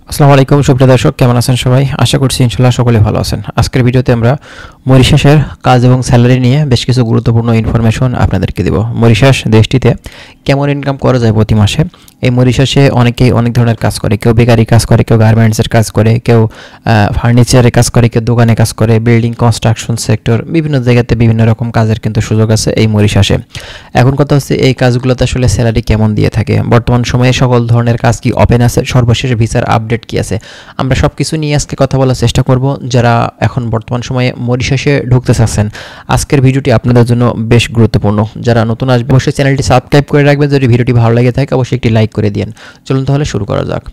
আসসালামু আলাইকুম সুপ্রিয় দর্শক, কেমন আছেন সবাই? আশা করছি ইনশাআল্লাহ সকলে ভালো আছেন। আজকের ভিডিওতে আমরা মরিশাসের কাজ এবং স্যালারি নিয়ে বেশ কিছু গুরুত্বপূর্ণ ইনফরমেশন আপনাদেরকে দেব। মরিশাস দেশটিতে কেমন ইনকাম করা যায় প্রতি মাসে। এই মরিশাসে অনেকেই অনেক ধরনের কাজ করে, কেউ বেকারি কাজ করে, কেউ গার্মেন্টসের কাজ করে, কেউ ফার্নিচারের কাজ করে, কেউ দোকানে কাজ করে, বিল্ডিং কনস্ট্রাকশন সেক্টর, বিভিন্ন জায়গাতে বিভিন্ন রকম কাজের কিন্তু সুযোগ আছে এই মরিশাসে। এখন কথা হচ্ছে এই কাজগুলোতে আসলে স্যালারি কেমন দিয়ে থাকে, বর্তমান সময়ে সকল ধরনের কাজ কি ওপেন আছে, সর্বশেষ ভিসার আপডেট কি আছে, আমরা সব কিছু নিয়ে আজকে কথা বলার চেষ্টা করব। যারা এখন বর্তমান সময়ে মরিশাসে ঢুকতে চাচ্ছেন, আজকের ভিডিওটি আপনাদের জন্য বেশ গুরুত্বপূর্ণ। যারা নতুন আসবে অবশ্যই চ্যানেলটি সাবস্ক্রাইব করে রাখবেন, যদি ভিডিওটি ভালো লাগে থাকে অবশ্যই একটি লাইক করে দিন। চলুন তাহলে শুরু করা যাক।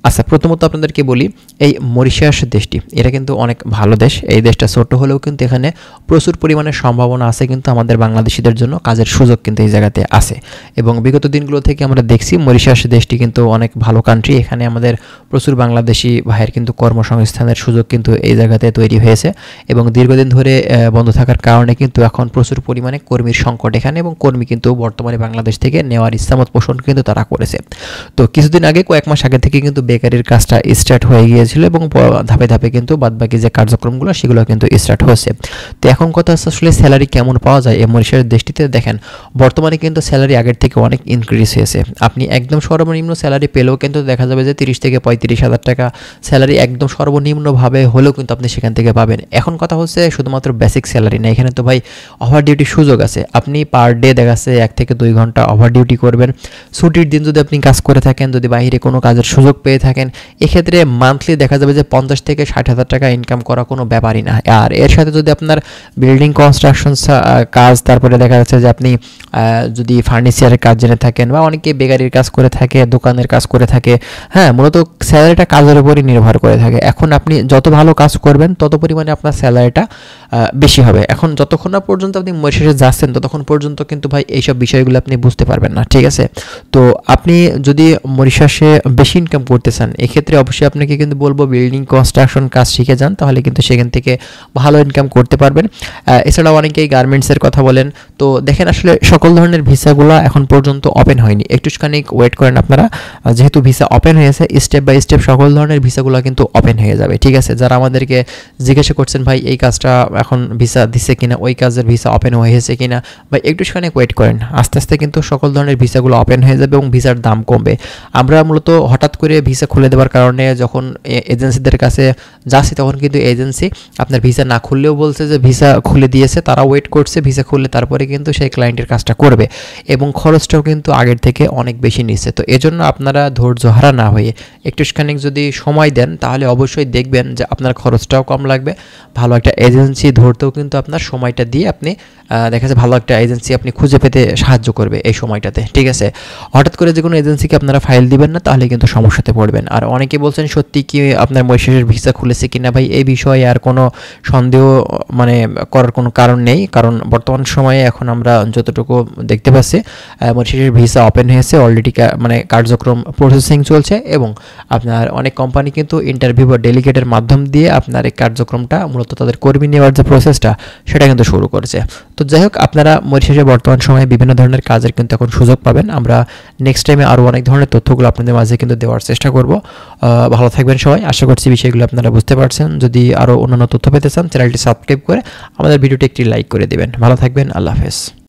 আচ্ছা, প্রথমত আপনাদেরকে বলি, এই মরিশাস দেশটি এটা কিন্তু অনেক ভালো দেশ। এই দেশটা ছোট হলেও কিন্তু এখানে প্রচুর পরিমাণে সম্ভাবনা আছে, কিন্তু আমাদের বাংলাদেশিদের জন্য কাজের সুযোগ কিন্তু এই জায়গাতে আছে। এবং বিগত দিনগুলো থেকে আমরা দেখছি মরিশাস দেশটি কিন্তু অনেক ভালো কান্ট্রি। এখানে আমাদের প্রচুর বাংলাদেশি ভাইয়ের কিন্তু কর্মসংস্থানের সুযোগ কিন্তু এই জায়গাতে তৈরি হয়েছে। এবং দীর্ঘদিন ধরে বন্ধ থাকার কারণে কিন্তু এখন প্রচুর পরিমাণে কর্মীর সংকট এখানে, এবং কর্মী কিন্তু বর্তমানে বাংলাদেশ থেকে নেওয়ার ইচ্ছামত পোষণ কিন্তু তারা করেছে। তো কিছুদিন আগে, কয়েক মাস আগে থেকে কিন্তু বেকারির কাজটা স্টার্ট হয়ে গিয়েছিল, এবং ধাপে ধাপে কিন্তু বাদবাকি যে কার্যক্রমগুলো সেগুলো কিন্তু স্টার্ট হচ্ছে। তো এখন কথা হচ্ছে আসলে স্যালারি কেমন পাওয়া যায় এই মরিশাস দেশটিতে। দেখেন, বর্তমানে কিন্তু স্যালারি আগের থেকে অনেক ইনক্রিজ হয়েছে। আপনি একদম সর্বনিম্ন স্যালারি পেলেও কিন্তু দেখা যাবে যে 30 থেকে 35,000 টাকা স্যালারি একদম সর্বনিম্নভাবে হলেও কিন্তু আপনি সেখান থেকে পাবেন। এখন কথা হচ্ছে শুধুমাত্র বেসিক স্যালারি না, এখানে তো ভাই ওভার ডিউটির সুযোগ আছে। আপনি পার ডে দেখা যাচ্ছে 1 থেকে 2 ঘন্টা ওভার ডিউটি করবেন। ছুটির দিন যদি আপনি কাজ করে থাকেন, যদি বাইরে কোনো কাজের সুযোগ পেয়ে থাকেন, এক্ষেত্রে মান্থলি দেখা যাবে যে 50 থেকে 60,000 টাকা ইনকাম করা কোনো ব্যাপারই না। আর এর সাথে যদি আপনার বিল্ডিং কনস্ট্রাকশন কাজ, তারপরে দেখা যাচ্ছে যে আপনি যদি ফার্নিচারের কাজ জেনে থাকেন, বা অনেকে বেকারির কাজ করে থাকে, দোকানের কাজ করে থাকে, হ্যাঁ, মূলত স্যালারিটা কাজের উপরই নির্ভর করে থাকে। এখন আপনি যত ভালো কাজ করবেন তত পরিমাণে আপনার স্যালারিটা বেশি হবে। এখন যতক্ষণ না পর্যন্ত আপনি মরিশাসে যাচ্ছেন ততক্ষণ পর্যন্ত কিন্তু ভাই এইসব বিষয়গুলো আপনি বুঝতে পারবেন না, ঠিক আছে? তো আপনি যদি মরিশাসে বেশি ইনকাম করতে চান, এক্ষেত্রে অবশ্যই আপনাকে কিন্তু বলবো বিল্ডিং কনস্ট্রাকশন কাজ শিখে যান, তাহলে কিন্তু সেখান থেকে ভালো ইনকাম করতে পারবেন। এছাড়াও অনেকেই গার্মেন্টসের কথা বলেন। তো দেখেন, আসলে সকল ধরনের ভিসাগুলো এখন পর্যন্ত ওপেন হয়নি, একটুখানি ওয়েট করেন আপনারা। যেহেতু ভিসা ওপেন হয়েছে, স্টেপ বাই স্টেপ সকল ধরনের ভিসাগুলো কিন্তু ওপেন হয়ে যাবে, ঠিক আছে? যারা আমাদেরকে জিজ্ঞাসা করছেন ভাই এই কাজটা এখন ভিসা দিচ্ছে কিনা, ওই কাজের ভিসা ওপেন হয়েছে কিনা, ভাই একটুখানি ওয়েট করেন। আস্তে আস্তে কিন্তু সকল ধরনের ভিসাগুলো ওপেন হয়ে যাবে এবং ভিসার দাম কমবে। আমরা মূলত হঠাৎ করে ভিসা খুলে দেওয়ার কারণে যখন এজেন্সিদের কাছে যাচ্ছি, তখন কিন্তু এজেন্সি আপনার ভিসা না খুললেও বলছে যে ভিসা খুলে দিয়েছে, তারা ওয়েট করছে ভিসা খুললে তারপরে কিন্তু সেই ক্লায়েন্টের কাজটা করবে, এবং খরচটাও কিন্তু আগের থেকে অনেক বেশি নিচ্ছে। তো এজন্য আপনারা ধৈর্য হারা না হয়ে একটুখানি যদি সময় দেন, তাহলে অবশ্যই দেখবেন যে আপনার খরচটাও কম লাগবে। ভালো একটা এজেন্সি ধরতেও কিন্তু আপনার সময়টা দিয়ে আপনি দেখা যাচ্ছে ভালো একটা এজেন্সি আপনি খুঁজে পেতে সাহায্য করবে এই সময়টাতে, ঠিক আছে? হঠাৎ করে যে কোনো এজেন্সিকে আপনারা ফাইল দিবেন না, তাহলে কিন্তু সমস্যাতে পড়বেন। আর অনেকে বলছেন সত্যি কি আপনার মরিশাসের ভিসা খুলেছে কিনা, ভাই এই বিষয়ে আর কোনো সন্দেহ করার কোনো কারণ নেই। কারণ বর্তমান সময়ে এখন আমরা যতটুকু দেখতে পাচ্ছি মরিশাসের ভিসা ওপেন হয়েছে অলরেডি, কার্যক্রম প্রসেসিং চলছে, এবং আপনার অনেক কোম্পানি কিন্তু ইন্টারভিউ বা ডেলিগেটের মাধ্যম দিয়ে আপনার এই কার্যক্রমটা মূলত তাদের কর্মী নেওয়ার যে প্রসেসটা সেটা কিন্তু শুরু করেছে। তো যাই হোক, আপনারা মরিশাসে বর্তমান সময়ে বিভিন্ন ধরনের কাজের কিন্তু এখন সুযোগ পাবেন। আমরা নেক্সট টাইমে আরও অনেক ধরনের তথ্যগুলো আপনাদের মাঝে কিন্তু দেওয়ার চেষ্টা করব। ভালো থাকবেন সবাই, আশা করছি বিষয়গুলো আপনারা বুঝতে পারছেন। যদি আরও অন্যান্য তথ্য পেতে চান, চ্যানেলটি সাবস্ক্রাইব করে আমাদের ভিডিওটি একটি লাইক করে দেবেন। ভালো থাকবেন, আল্লাহ হাফেজ।